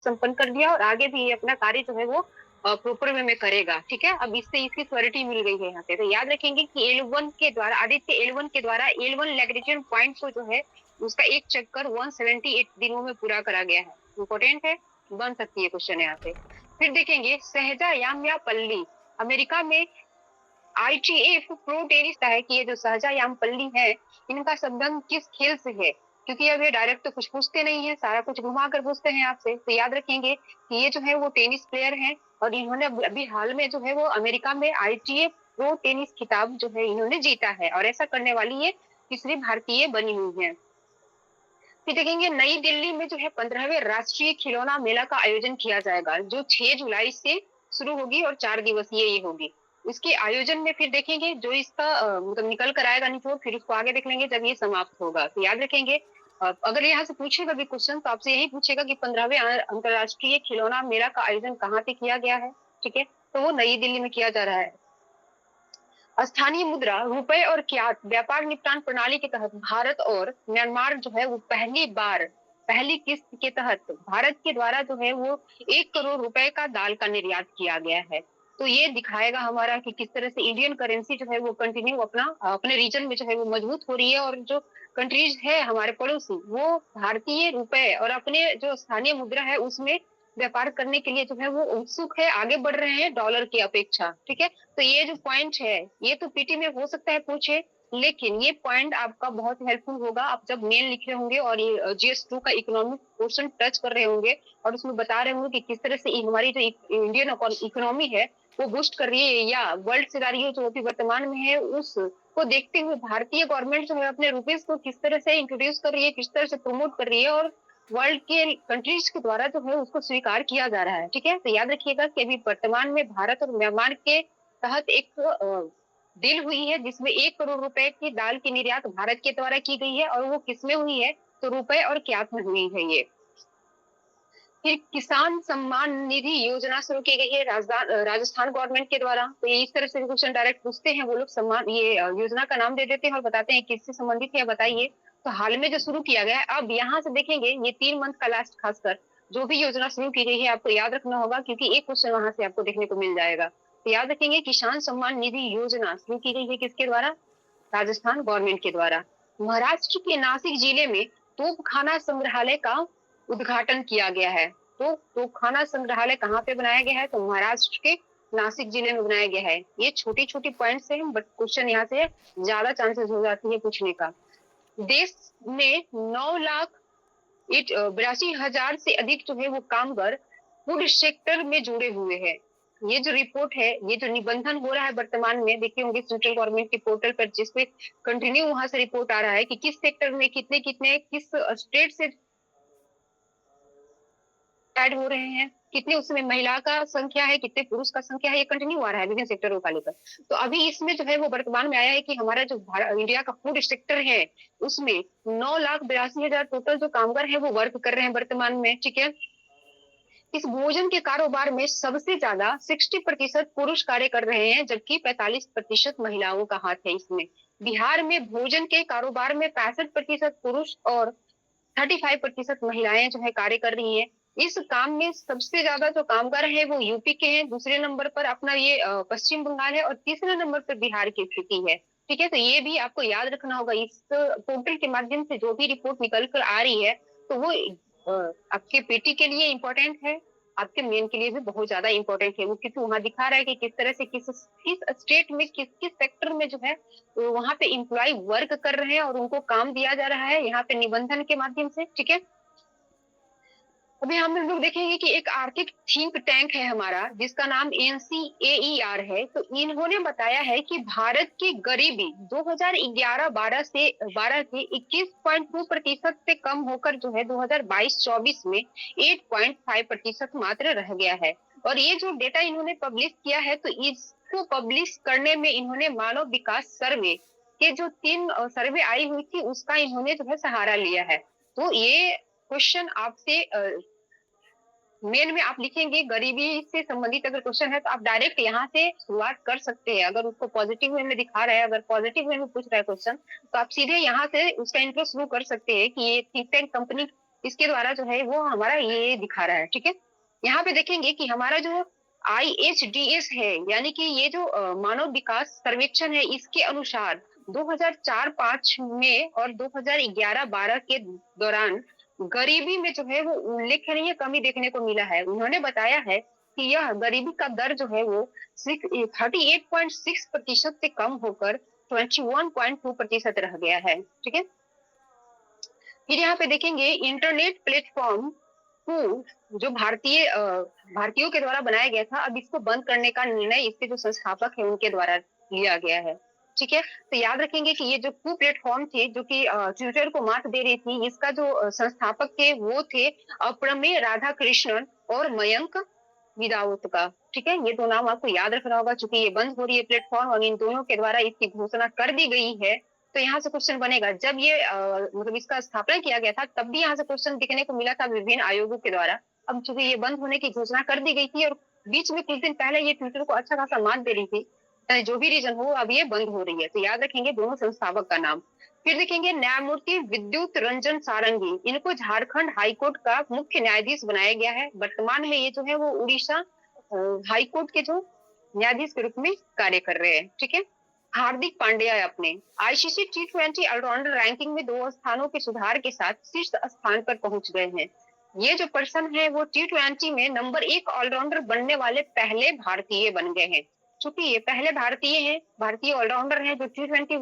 संपन्न कर दिया और आगे भी ये अपना कार्य जो है वो प्रॉपर वे में करेगा, ठीक है? अब इससे इसकी श्योरिटी मिल गई है यहाँ पे। तो याद रखेंगे कि L1 के द्वारा आदित्य L1 के द्वारा L1 लैग्रेंजियन पॉइंट को जो है उसका एक चक्कर 178 दिनों में पूरा करा गया है। इम्पोर्टेंट है, बन सकती है क्वेश्चन यहाँ पे। फिर देखेंगे सहजायामयापल्ली अमेरिका में ITF प्रो टेनिस है कि ये जो सहजायामपल्ली है इनका संबंध किस खेल से है, क्योंकि अब ये डायरेक्ट तो कुछ पूछते नहीं है, सारा कुछ घुमा कर पूछते हैं आपसे। तो याद रखेंगे कि ये जो है वो टेनिस प्लेयर है और इन्होंने अभी हाल में जो है वो अमेरिका में ITF प्रो टेनिस खिताब जो है इन्होंने जीता है और ऐसा करने वाली ये तीसरी भारतीय बनी हुई है। फिर देखेंगे नई दिल्ली में जो है 15वें राष्ट्रीय खिलौना मेला का आयोजन किया जाएगा जो 6 जुलाई से शुरू होगी और 4 दिवसीय ये होगी। इसके आयोजन में फिर देखेंगे जो इसका मतलब निकल कर आएगा निचोड़, फिर उसको आगे देख लेंगे जब ये समाप्त होगा। तो याद रखेंगे अगर यहाँ से पूछेगा भी क्वेश्चन तो आपसे यही पूछेगा कि 15वें अंतरराष्ट्रीय खिलौना मेला का आयोजन कहाँ पे किया गया है, ठीक है? तो वो नई दिल्ली में किया जा रहा है। स्थानीय मुद्रा रुपए और क्यात व्यापार निपटान प्रणाली के तहत भारत और म्यांमार जो है वो पहली बार पहली किस्त के तहत भारत के द्वारा जो है वो 1 करोड़ रुपए का दाल का निर्यात किया गया है। तो ये दिखाएगा हमारा कि किस तरह से इंडियन करेंसी जो है वो कंटिन्यू अपना अपने रीजन में जो है वो मजबूत हो रही है और जो कंट्रीज है हमारे पड़ोसी वो भारतीय रुपए और अपने जो स्थानीय मुद्रा है उसमें व्यापार करने के लिए जो है वो उत्सुक है, आगे बढ़ रहे हैं डॉलर की अपेक्षा, ठीक है? तो ये जो पॉइंट है ये तो पीटी में हो सकता है पूछे, लेकिन ये पॉइंट आपका बहुत हेल्पफुल होगा आप जब मेन लिख रहे होंगे और ये GS2 का इकोनॉमिक पोर्शन टच कर रहे होंगे और उसमें बता रहे होंगे कि किस तरह से हमारी जो इंडियन इकोनॉमी है वो बूस्ट कर रही है या वर्ल्ड सिनारियो जो अभी वर्तमान में है उस को देखते हुए भारतीय गवर्नमेंट जो है अपने रुपीज को किस तरह से इंट्रोड्यूस कर रही है, किस तरह से प्रमोट कर रही है और वर्ल्ड के कंट्रीज के द्वारा जो है उसको स्वीकार किया जा रहा है, ठीक है? तो याद रखिएगा कि अभी वर्तमान में भारत और म्यांमार के तहत एक डील हुई है जिसमें 1 करोड़ रुपए की दाल की निर्यात भारत के द्वारा की गई है और वो किसमें हुई है, तो रुपए और क्यात में हुई है ये। फिर किसान सम्मान निधि योजना शुरू की गई है राजस्थान गवर्नमेंट के द्वारा। तो ये इस तरह से क्वेश्चन डायरेक्ट पूछते हैं वो लोग, सम्मान ये योजना का नाम दे देते हैं और बताते हैं किससे संबंधित है बताइए। तो हाल में जो शुरू किया गया है, अब यहाँ से देखेंगे ये 3 मंथ का लास्ट खासकर जो भी योजना शुरू की गई है आपको याद रखना होगा क्योंकि एक क्वेश्चन वहां से आपको देखने को मिल जाएगा। तो याद रखेंगे किसान सम्मान निधि योजना शुरू की गई है किसके द्वारा, राजस्थान गवर्नमेंट के द्वारा। महाराष्ट्र के नासिक जिले में तोपखाना संग्रहालय का उद्घाटन किया गया है। तो तोपखाना संग्रहालय कहाँ पे बनाया गया है, तो महाराष्ट्र के नासिक जिले में बनाया गया है। ये छोटी छोटी पॉइंट्स हैं बट क्वेश्चन यहाँ से ज्यादा चांसेस हो जाती है पूछने का। देश में 9,82,000 से अधिक जो है वो कामगार फूड सेक्टर में जुड़े हुए हैं। ये जो रिपोर्ट है, ये जो निबंधन हो रहा है वर्तमान में देखे होंगे सेंट्रल गवर्नमेंट के पोर्टल पर जिसपे कंटिन्यू वहां से रिपोर्ट आ रहा है कि किस सेक्टर में कितने कितने किस स्टेट से ऐड हो रहे हैं, कितने उसमें महिला का संख्या है, कितने पुरुष का संख्या है, ये कंटिन्यू आ रहा है विभिन्न सेक्टरों का लेकर। तो अभी इसमें जो है वो वर्तमान में आया है कि हमारा जो इंडिया का फूड सेक्टर है उसमें 9,82,000 टोटल जो कामगार है वो वर्क कर रहे हैं वर्तमान में, ठीक है? इस भोजन के कारोबार में सबसे ज्यादा 60% पुरुष कार्य कर रहे हैं जबकि 45% महिलाओं का हाथ है इसमें। बिहार में भोजन के कारोबार में 65% पुरुष और 35% महिलाएं जो है कार्य कर रही हैं। इस काम में सबसे ज्यादा जो कामगार है वो यूपी के हैं, दूसरे नंबर पर अपना ये पश्चिम बंगाल है और तीसरे नंबर पर बिहार की स्थिति है, ठीक है? तो ये भी आपको याद रखना होगा इस पोर्टल के माध्यम से जो भी रिपोर्ट निकल कर आ रही है तो वो आपके पीटी के लिए इम्पोर्टेंट है, आपके मेन के लिए भी बहुत ज्यादा इम्पोर्टेंट है वो क्योंकि वहां दिखा रहा है कि किस तरह से किस स्टेट में किस किस सेक्टर में जो है तो वहां पे इम्प्लॉय वर्क कर रहे हैं और उनको काम दिया जा रहा है यहाँ पे निबंधन के माध्यम से, ठीक है? अभी हम लोग देखेंगे कि एक आर्थिक थिंक टैंक है हमारा जिसका नाम NCAER है। तो इन्होंने बताया है कि भारत की गरीबी 2011-12 से 12 के 21.2% से कम होकर जो है 2022-24 में 8.5% मात्र रह गया है। और ये जो डेटा इन्होंने पब्लिश किया है तो इसको पब्लिश करने में इन्होंने मानव विकास सर्वे के जो 3 सर्वे आई हुई थी उसका इन्होंने जो है सहारा लिया है। तो ये क्वेश्चन आपसे मेन में आप लिखेंगे गरीबी से संबंधित अगर क्वेश्चन है तो आप डायरेक्ट यहाँ से शुरुआत कर सकते हैं। अगर उसको पॉजिटिव वे में दिखा रहा है, अगर पॉजिटिव वे में पूछ रहा है क्वेश्चन तो आप सीधे यहाँ से उसका इंट्रो शुरू कर सकते हैं कि ये थिंक टैंक कंपनी इसके द्वारा जो है वो हमारा ये दिखा रहा है, ठीक है। यहाँ पे देखेंगे कि हमारा जो IHDS है, यानी कि ये जो मानव विकास सर्वेक्षण है, इसके अनुसार 2004-5 में और 2011-12 के दौरान गरीबी में जो है वो उल्लेखनीय कमी देखने को मिला है। उन्होंने बताया है कि यह गरीबी का दर जो है वो 38.6% से कम होकर 21.2% रह गया है, ठीक है। फिर यहाँ पे देखेंगे इंटरनेट प्लेटफॉर्म को जो भारतीयों के द्वारा बनाया गया था, अब इसको बंद करने का निर्णय इसके जो संस्थापक है उनके द्वारा लिया गया है, ठीक है। तो याद रखेंगे कि ये जो कू प्लेटफॉर्म थे जो कि ट्विटर को मात दे रही थी, इसका जो संस्थापक थे वो थे प्रमेय राधाकृष्णन और मयंक विदाउत का, ठीक है। ये दो नाम आपको याद रखना होगा, चूंकि ये बंद हो रही है प्लेटफॉर्म और इन दोनों के द्वारा इसकी घोषणा कर दी गई है। तो यहाँ से क्वेश्चन बनेगा, जब ये मतलब इसका स्थापना किया गया था तब भी यहाँ से क्वेश्चन दिखने को मिला था विभिन्न आयोगों के द्वारा। अब चूंकि ये बंद होने की घोषणा कर दी गई थी और बीच में कुछ दिन पहले ये ट्विटर को अच्छा खासा मात दे रही थी, जो भी रीजन हो अब ये बंद हो रही है। तो याद रखेंगे दोनों संस्थापक का नाम। फिर देखेंगे न्यायमूर्ति विद्युत रंजन सारंगी, इनको झारखंड हाईकोर्ट का मुख्य न्यायाधीश बनाया गया है। वर्तमान में ये जो है वो उड़ीसा हाईकोर्ट के जो न्यायाधीश के रूप में कार्य कर रहे हैं, ठीक है। हार्दिक पांड्या अपने ICC T20 ऑलराउंडर रैंकिंग में 2 स्थानों के सुधार के साथ शीर्ष स्थान पर पहुंच गए हैं। ये जो पर्सन है वो T20 में नंबर 1 ऑलराउंडर बनने वाले पहले भारतीय बन गए हैं। चूंकि ये पहले भारतीय हैं, भारतीय ऑलराउंडर हैं जो T20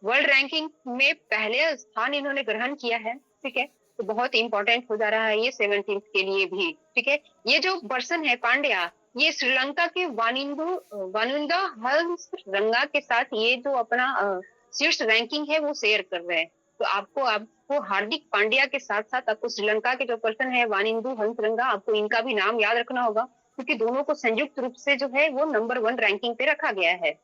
वर्ल्ड रैंकिंग में पहले स्थान इन्होंने ग्रहण किया है, ठीक है। तो बहुत इंपॉर्टेंट हो जा रहा है ये 17th के लिए भी, ठीक है। ये जो पर्सन है पांड्या, ये श्रीलंका के वानिंदा हंसरंगा के साथ ये जो अपना शीर्ष रैंकिंग है वो शेयर कर रहे हैं। तो आपको हार्दिक पांड्या के साथ साथ आपको श्रीलंका के जो पर्सन है वानिंदु हंसरंगा, आपको इनका भी नाम याद रखना होगा, क्योंकि दोनों को संयुक्त रूप से जो है वो नंबर 1 रैंकिंग पे रखा गया है।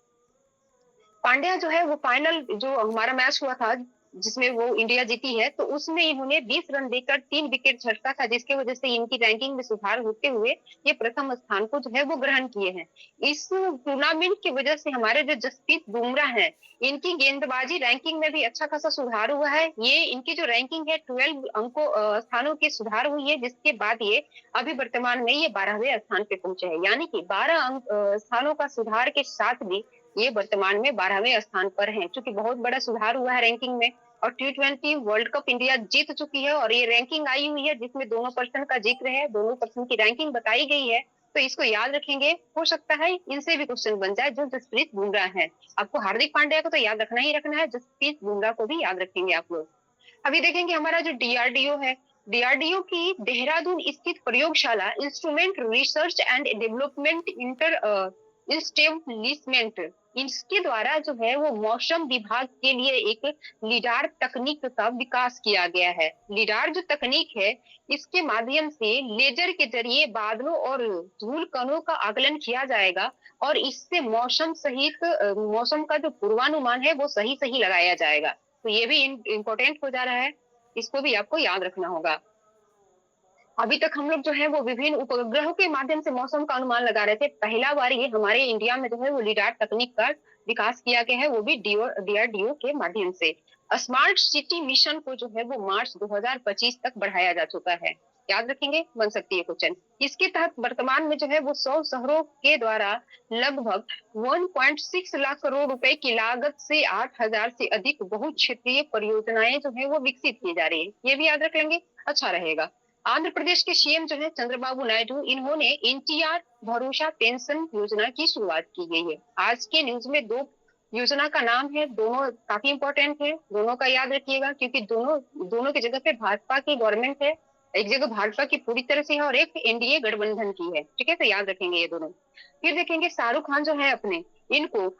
पांड्या जो है वो फाइनल जो हमारा मैच हुआ था जिसमें वो इंडिया जीती है, तो उसमें इन्होंने 20 रन देकर 3 विकेट झटका था, जिसके वजह से इनकी रैंकिंग में सुधार होते हुए ये प्रथम स्थान को जो है वो ग्रहण किए हैं। इस टूर्नामेंट की वजह से हमारे जो जसप्रीत बुमराह हैं, इनकी गेंदबाजी रैंकिंग में भी अच्छा खासा सुधार हुआ है। ये इनकी जो रैंकिंग है 12 स्थानों की सुधार हुई है, जिसके बाद ये अभी वर्तमान में ये 12वें स्थान पे पहुंचे हैं। यानी कि 12 स्थानों का सुधार के साथ भी ये वर्तमान में 12वें स्थान पर हैं, क्योंकि बहुत बड़ा सुधार हुआ है रैंकिंग में। और T20 वर्ल्ड कप इंडिया जीत चुकी है और ये रैंकिंग आई हुई है जिसमें दोनों पर्सन का जिक्र है, दोनों पर्सन की रैंकिंग बताई गई है। तो इसको याद रखेंगे, हो सकता है इनसे भी क्वेश्चन बन जाए जो जसप्रीत बुमराह है। आपको हार्दिक पांड्या को तो याद रखना ही रखना है, जसप्रीत बुमराह को भी याद रखेंगे आप लोग। अभी देखेंगे हमारा जो DRDO है, DRDO की देहरादून स्थित प्रयोगशाला इंस्ट्रूमेंट रिसर्च एंड डेवलपमेंट इंस्टेब्लिशमेंट, इसके द्वारा जो है वो मौसम विभाग के लिए एक लिडार तकनीक का विकास किया गया है। लिडार जो तकनीक है, इसके माध्यम से लेजर के जरिए बादलों और धूल कणों का आकलन किया जाएगा और इससे मौसम सहित मौसम का जो पूर्वानुमान है वो सही सही लगाया जाएगा। तो ये भी इम्पोर्टेंट हो जा रहा है, इसको भी आपको याद रखना होगा। अभी तक हम लोग जो है वो विभिन्न उपग्रहों के माध्यम से मौसम का अनुमान लगा रहे थे। पहला बार ये हमारे इंडिया में जो है वो लिडार तकनीक का विकास किया गया है, वो भी DRDO के माध्यम से। स्मार्ट सिटी मिशन को जो है वो मार्च 2025 तक बढ़ाया जा चुका है। याद रखेंगे, बन सकती है क्वेश्चन। इसके तहत वर्तमान में जो है वो 100 शहरों के द्वारा लगभग 1.6 लाख करोड़ रुपए की लागत से 8,000 से अधिक बहुक्षेत्रीय परियोजनाएं जो है वो विकसित की जा रही है। ये भी याद रख लेंगे, अच्छा रहेगा। आंध्र प्रदेश के CM जो है चंद्रबाबू नायडू, इन्होंने NTR भरोसा पेंशन योजना की शुरुआत की गई है। आज के न्यूज में 2 योजना का नाम है, दोनों काफी इंपॉर्टेंट है, दोनों का याद रखिएगा, क्योंकि दोनों की जगह पे भाजपा की गवर्नमेंट है, एक जगह भाजपा की पूरी तरह से है और एक NDA गठबंधन की है, ठीक है। तो याद रखेंगे ये दोनों। फिर देखेंगे शाहरुख खान जो है अपने, इनको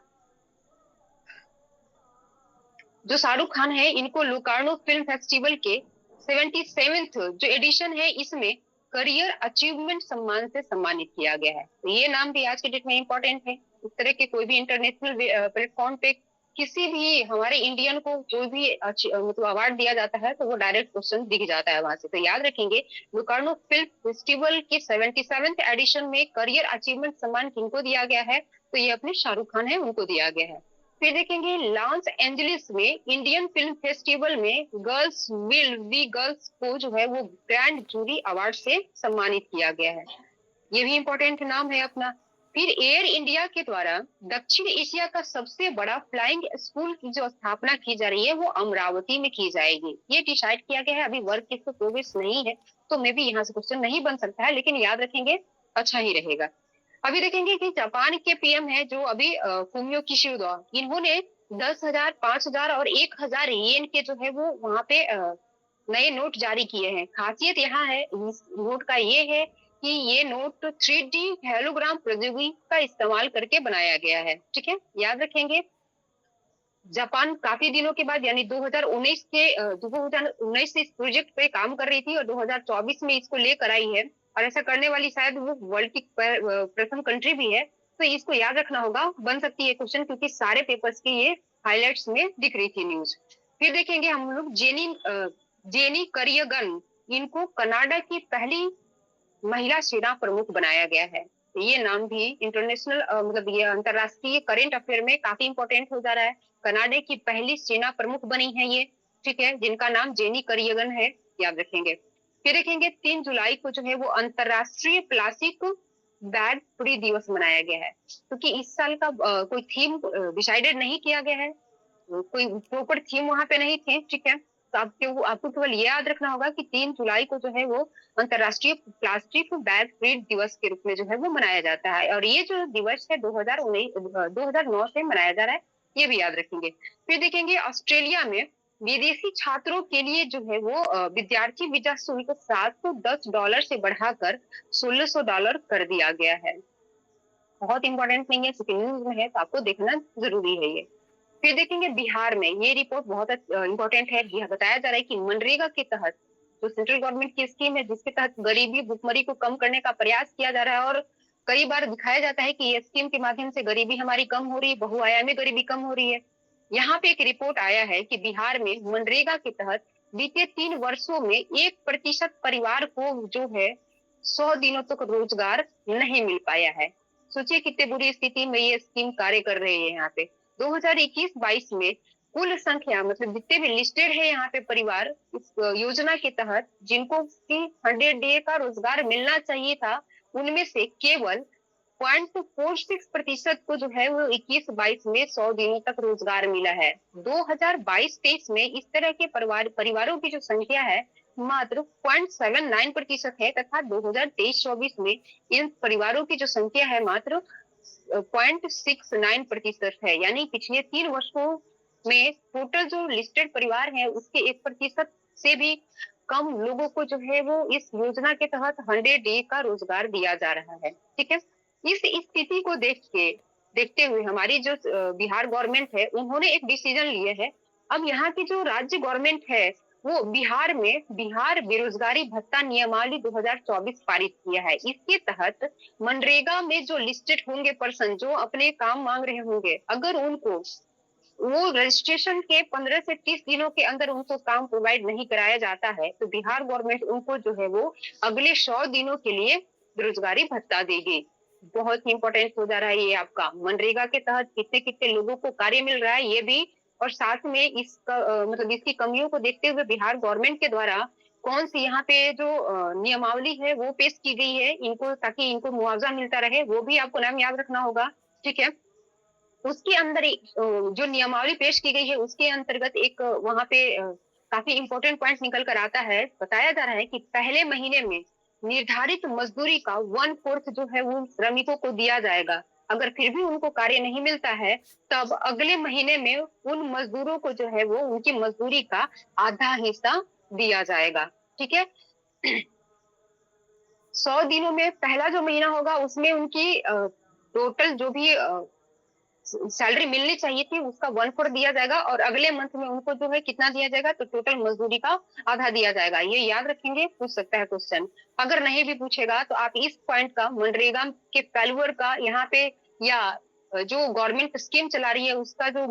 जो शाहरुख खान है इनको लोकार्नो फिल्म फेस्टिवल के 77th जो एडिशन है इसमें करियर अचीवमेंट सम्मान से सम्मानित किया गया है। तो ये नाम भी आज के डेट में इंपॉर्टेंट है। इस तरह के कोई भी इंटरनेशनल प्लेटफॉर्म पे किसी भी हमारे इंडियन को कोई भी मतलब अवार्ड दिया जाता है तो वो डायरेक्ट क्वेश्चन दिख जाता है वहां से। तो याद रखेंगे लोकार्नो फिल्म फेस्टिवल के 77th एडिशन में करियर अचीवमेंट सम्मान किनको दिया गया है, तो ये अपने शाहरुख खान है उनको दिया गया है। फिर देखेंगे लॉस एंजलिस में इंडियन फिल्म फेस्टिवल में गर्ल्स विल बी गर्ल्स को जो है वो ग्रैंड जूरी अवार्ड से सम्मानित किया गया है। ये भी इंपॉर्टेंट नाम है अपना। फिर एयर इंडिया के द्वारा दक्षिण एशिया का सबसे बड़ा फ्लाइंग स्कूल की जो स्थापना की जा रही है वो अमरावती में की जाएगी। ये डिसाइड किया गया है, अभी वर्क इसको प्रोग्रेस नहीं है, तो मे भी यहाँ से क्वेश्चन नहीं बन सकता है, लेकिन याद रखेंगे अच्छा ही रहेगा। अभी देखेंगे कि जापान के पीएम है जो अभी फुमियो किशिदा, इन्होंने 10,000, 5,000 और 1,000 येन के जो है वो वहाँ पे नए नोट जारी किए हैं। खासियत यहाँ है इस नोट का ये है कि ये नोट 3D हेलोग्राम प्रौद्योगिकी का इस्तेमाल करके बनाया गया है। ठीक है, याद रखेंगे। जापान काफी दिनों के बाद यानी 2019 से इस प्रोजेक्ट पे काम कर रही थी और 2024 में इसको लेकर आई है, और ऐसा करने वाली शायद वो वर्ल्ड की प्रथम कंट्री भी है। तो इसको याद रखना होगा, बन सकती है क्वेश्चन, क्योंकि सारे पेपर्स के ये हाइलाइट्स में दिख रही थी न्यूज। फिर देखेंगे हम लोग जेनी करियगन, इनको कनाडा की पहली महिला सेना प्रमुख बनाया गया है। ये नाम भी इंटरनेशनल मतलब ये अंतरराष्ट्रीय करंट अफेयर में काफी इंपॉर्टेंट हो जा रहा है। कनाडा की पहली सेना प्रमुख बनी है ये, ठीक है, जिनका नाम जेनी करियगन है, याद रखेंगे। फिर देखेंगे 3 जुलाई को जो है वो अंतरराष्ट्रीय प्लास्टिक बैग फ्री दिवस मनाया गया है, क्योंकि इस साल का कोई थीम डिसाइडेड नहीं किया गया है, कोई प्रॉपर थीम वहां पे नहीं थे। ठीक है, तो आपको केवल ये याद रखना होगा कि 3 जुलाई को जो है वो अंतरराष्ट्रीय प्लास्टिक बैग फ्री दिवस के रूप में जो है वो मनाया जाता है, और ये जो दिवस है 2009 से मनाया जा रहा है, ये भी याद रखेंगे। फिर देखेंगे ऑस्ट्रेलिया में विदेशी छात्रों के लिए जो है वो विद्यार्थी वीजा शुल्क $710 से बढ़ाकर $1,600 कर दिया गया है। बहुत इंपॉर्टेंट नहीं है, न्यूज में है तो आपको देखना जरूरी है ये। फिर देखेंगे बिहार में, ये रिपोर्ट बहुत इंपॉर्टेंट है। यह बताया जा रहा है कि मनरेगा के तहत जो सेंट्रल गवर्नमेंट की स्कीम है, जिसके तहत गरीबी भुखमरी को कम करने का प्रयास किया जा रहा है, और कई बार दिखाया जाता है कि ये स्कीम के माध्यम से गरीबी हमारी कम हो रही है, बहुआयामी गरीबी कम हो रही है। यहाँ पे एक रिपोर्ट आया है कि बिहार में मनरेगा के तहत बीते 3 वर्षों में 1% परिवार को जो है 100 दिनों तक रोजगार नहीं मिल पाया है। सोचिए कितनी बुरी स्थिति में ये स्कीम कार्य कर रही है। यहाँ पे 2021-22 में कुल संख्या मतलब जितने भी लिस्टेड है यहाँ पे परिवार इस योजना के तहत जिनको की 100 डे का रोजगार मिलना चाहिए था, उनमें से केवल 0.46% को जो है वो 21-22 में 100 दिनों तक रोजगार मिला है। 2022-23 में इस तरह के परिवारों की जो संख्या है मात्र 0.79% है, तथा 2023-24 में इन परिवारों की जो संख्या है मात्र 0.69% है। यानी पिछले 3 वर्षों में टोटल जो लिस्टेड परिवार है उसके 1% से भी कम लोगों को जो है वो इस योजना के तहत 100 डे का रोजगार दिया जा रहा है। ठीक है, इस स्थिति को देखते हुए हमारी जो बिहार गवर्नमेंट है उन्होंने एक डिसीजन लिए है। अब यहाँ की जो राज्य गवर्नमेंट है वो बिहार में बिहार बेरोजगारी भत्ता नियमावली 2024 पारित किया है। इसके तहत मनरेगा में जो लिस्टेड होंगे पर्सन जो अपने काम मांग रहे होंगे, अगर उनको वो रजिस्ट्रेशन के 15 से 30 दिनों के अंदर उनको काम प्रोवाइड नहीं कराया जाता है, तो बिहार गवर्नमेंट उनको जो है वो अगले 100 दिनों के लिए बेरोजगारी भत्ता देगी। बहुत ही इंपॉर्टेंट हो जा रहा है ये आपका। मनरेगा के तहत कितने कितने लोगों को कार्य मिल रहा है ये भी, और साथ में इसका मतलब इसकी कमियों को देखते हुए बिहार गवर्नमेंट के द्वारा कौन सी यहाँ पे जो नियमावली है वो पेश की गई है इनको, ताकि इनको मुआवजा मिलता रहे, वो भी आपको नाम याद रखना होगा। ठीक है, उसके अंदर जो नियमावली पेश की गई है उसके अंतर्गत एक वहां पे काफी इंपॉर्टेंट पॉइंट निकल कर आता है। बताया जा रहा है कि पहले महीने में निर्धारित मजदूरी का 1/4 जो है वो श्रमिकों को दिया जाएगा। अगर फिर भी उनको कार्य नहीं मिलता है तब अगले महीने में उन मजदूरों को जो है वो उनकी मजदूरी का आधा हिस्सा दिया जाएगा। ठीक है, 100 दिनों में पहला जो महीना होगा उसमें उनकी टोटल जो भी सैलरी मिलनी चाहिए थी उसका 1/4 दिया जाएगा, और अगले मंथ में उनको जो है कितना दिया जाएगा, तो टोटल मजदूरी का आधा दिया जाएगा। ये याद रखेंगे, पूछ सकता है क्वेश्चन। अगर नहीं भी पूछेगा तो आप इस पॉइंट का मनरेगा के फेल्यूर का यहाँ पे, या जो गवर्नमेंट स्कीम चला रही है उसका जो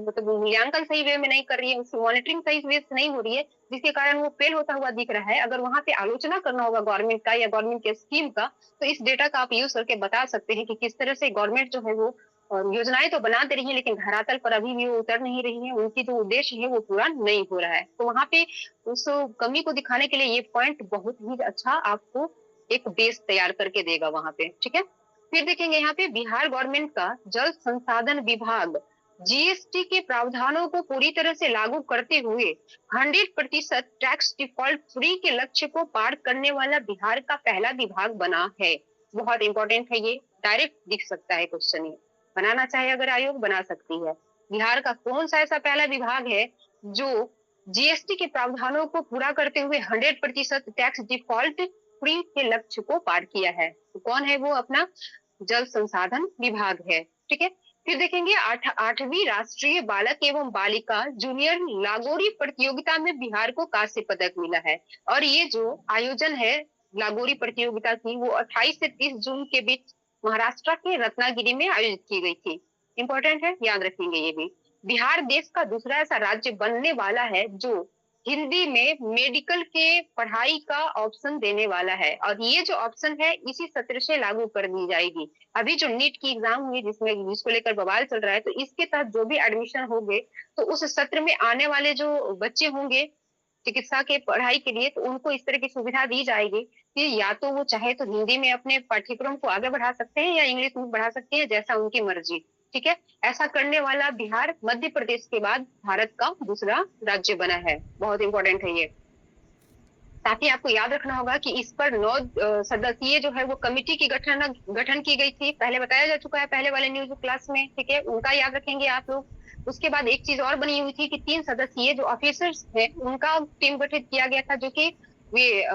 मतलब मूल्यांकन सही वे में नहीं कर रही है, उसकी मॉनिटरिंग सही वे से नहीं हो रही है, जिसके कारण वो फेल होता हुआ दिख रहा है। अगर वहां पे आलोचना करना होगा गवर्नमेंट का या गवर्नमेंट के स्कीम का, तो इस डेटा का आप यूज करके बता सकते हैं कि किस तरह से गवर्नमेंट जो है वो और योजनाएँ तो बना दे रही हैं, लेकिन धरातल पर अभी भी वो उतर नहीं रही हैं, उनकी जो उद्देश्य है वो पूरा नहीं हो रहा है। तो वहाँ पे उस कमी को दिखाने के लिए ये पॉइंट बहुत ही अच्छा आपको एक बेस तैयार करके देगा वहाँ पे, ठीक है? फिर देखेंगे यहाँ पे बिहार गवर्नमेंट का जल संसाधन विभाग जीएसटी के प्रावधानों को पूरी तरह से लागू करते हुए 100% टैक्स डिफॉल्ट फ्री के लक्ष्य को पार करने वाला बिहार का पहला विभाग बना है। बहुत इंपॉर्टेंट है ये, डायरेक्ट दिख सकता है क्वेश्चन ये। बनाना चाहे अगर आयोग बना सकती है। बिहार का कौन सा ऐसा पहला विभाग है जो जीएसटी के प्रावधानों को पूरा करते हुए 100% टैक्स डिफॉल्ट फ्री के लक्ष्य को पार किया है? तो कौन है वो? अपना जल संसाधन विभाग है, ठीक है? फिर देखेंगे 8वीं राष्ट्रीय बालक एवं बालिका जूनियर लागोरी प्रतियोगिता में बिहार को कांस्य पदक मिला है। और ये जो आयोजन है लागोरी प्रतियोगिता की, वो 28 से 30 जून के बीच महाराष्ट्र के रत्नागिरी में आयोजित की गई थी। इंपॉर्टेंट है, याद रखेंगे ये भी। बिहार देश का दूसरा ऐसा राज्य बनने वाला है जो हिंदी में मेडिकल के पढ़ाई का ऑप्शन देने वाला है, और ये जो ऑप्शन है इसी सत्र से लागू कर दी जाएगी। अभी जो नीट की एग्जाम हुई जिसको लेकर बवाल चल रहा है, तो इसके तहत जो भी एडमिशन होंगे तो उस सत्र में आने वाले जो बच्चे होंगे चिकित्सा के पढ़ाई के लिए, तो उनको इस तरह की सुविधा दी जाएगी कि या तो वो चाहे तो हिंदी में अपने पाठ्यक्रम को आगे बढ़ा सकते हैं या इंग्लिश में बढ़ा सकते हैं, जैसा उनकी मर्जी, ठीक है? ऐसा करने वाला बिहार मध्य प्रदेश के बाद भारत का दूसरा राज्य बना है। बहुत इंपॉर्टेंट है ये। साथ ही आपको याद रखना होगा कि इस पर 9 सदस्यीय जो है वो कमिटी की गठन की गई थी। पहले बताया जा चुका है पहले वाले न्यूज क्लास में, ठीक है? उनका याद रखेंगे आप लोग। उसके बाद एक चीज और बनी हुई थी कि 3 सदस्यीय जो ऑफिसर्स हैं उनका टीम गठित किया गया था, जो कि वे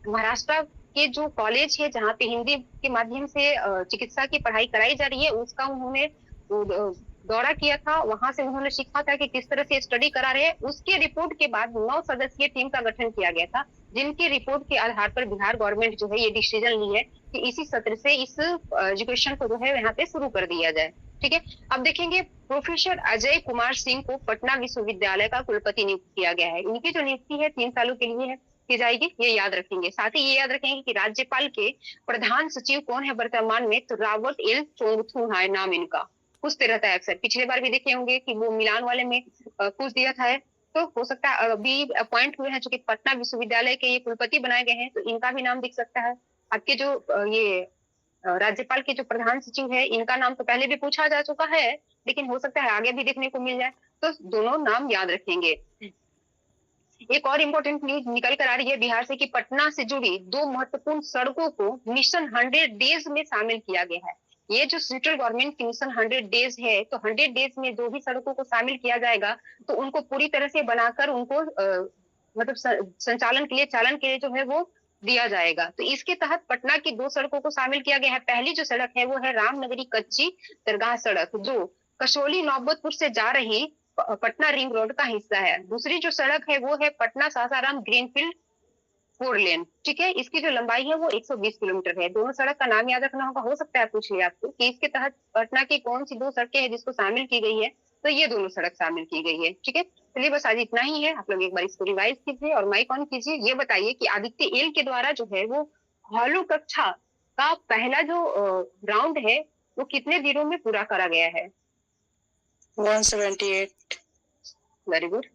महाराष्ट्र के जो कॉलेज है जहाँ पे हिंदी के माध्यम से चिकित्सा की पढ़ाई कराई जा रही है, उसका उन्होंने दौरा किया था। वहां से उन्होंने सीखा था कि किस तरह से स्टडी करा रहे हैं। उसके रिपोर्ट के बाद 9 सदस्यीय टीम का गठन किया गया था, जिनकी रिपोर्ट के आधार पर बिहार गवर्नमेंट जो है ये डिसीजन ली है कि इसी सत्र से इस एजुकेशन को जो है यहाँ पे शुरू कर दिया जाए, ठीक है? अब देखेंगे प्रोफेसर अजय कुमार सिंह को पटना विश्वविद्यालय का कुलपति नियुक्त किया गया है। इनकी जो नियुक्ति है 3 सालों के लिए है, की जाएगी, ये याद रखेंगे। साथ ही ये याद रखेंगे कि राज्यपाल के प्रधान सचिव कौन है वर्तमान में? तो रॉबर्ट एल चोंगथू है नाम इनका। पूछते रहता है अक्सर, पिछले बार भी देखे होंगे कि वो मिलान वाले में पूछ दिया था है। तो हो सकता है अभी अपॉइंट हुए हैं जो कि पटना विश्वविद्यालय के ये कुलपति बनाए गए हैं, तो इनका भी नाम दिख सकता है। आपके जो ये राज्यपाल के जो प्रधान सचिव है, इनका नाम तो पहले भी पूछा जा चुका है, लेकिन हो सकता है आगे भी देखने को मिल जाए, तो दोनों नाम याद रखेंगे। एक और इम्पोर्टेंट न्यूज निकल कर आ रही है बिहार से कि पटना से जुड़ी 2 महत्वपूर्ण सड़कों को मिशन 100 डेज में शामिल किया गया है। ये जो सेंट्रल गवर्नमेंट की मिशन 100 डेज है, तो 100 डेज में जो भी सड़कों को शामिल किया जाएगा, तो उनको पूरी तरह से बनाकर उनको मतलब संचालन के लिए, चालन के लिए जो है वो दिया जाएगा। तो इसके तहत पटना की 2 सड़कों को शामिल किया गया है। पहली जो सड़क है वो है रामनगरी कच्ची दरगाह सड़क, जो कसौली नौबतपुर से जा रही पटना रिंग रोड का हिस्सा है। दूसरी जो सड़क है वो है पटना सासाराम ग्रीनफील्ड 4 लेन, ठीक है? इसकी जो लंबाई है वो 120 किलोमीटर है। दोनों सड़क का नाम याद रखना होगा। हो सकता है पूछ लिया आपको कि इसके तहत पटना की कौन सी 2 सड़कें हैं जिसको शामिल की गई है, तो ये दोनों सड़क शामिल की गई है, ठीक है? चलिए बस आज इतना ही है। आप लोग एक बार इसको रिवाइज कीजिए और माइक ऑन कीजिए। ये बताइए कि आदित्य एल के द्वारा जो है वो हॉलो कक्षा का पहला जो राउंड है वो कितने दिनों में पूरा करा गया है? 178। Very good.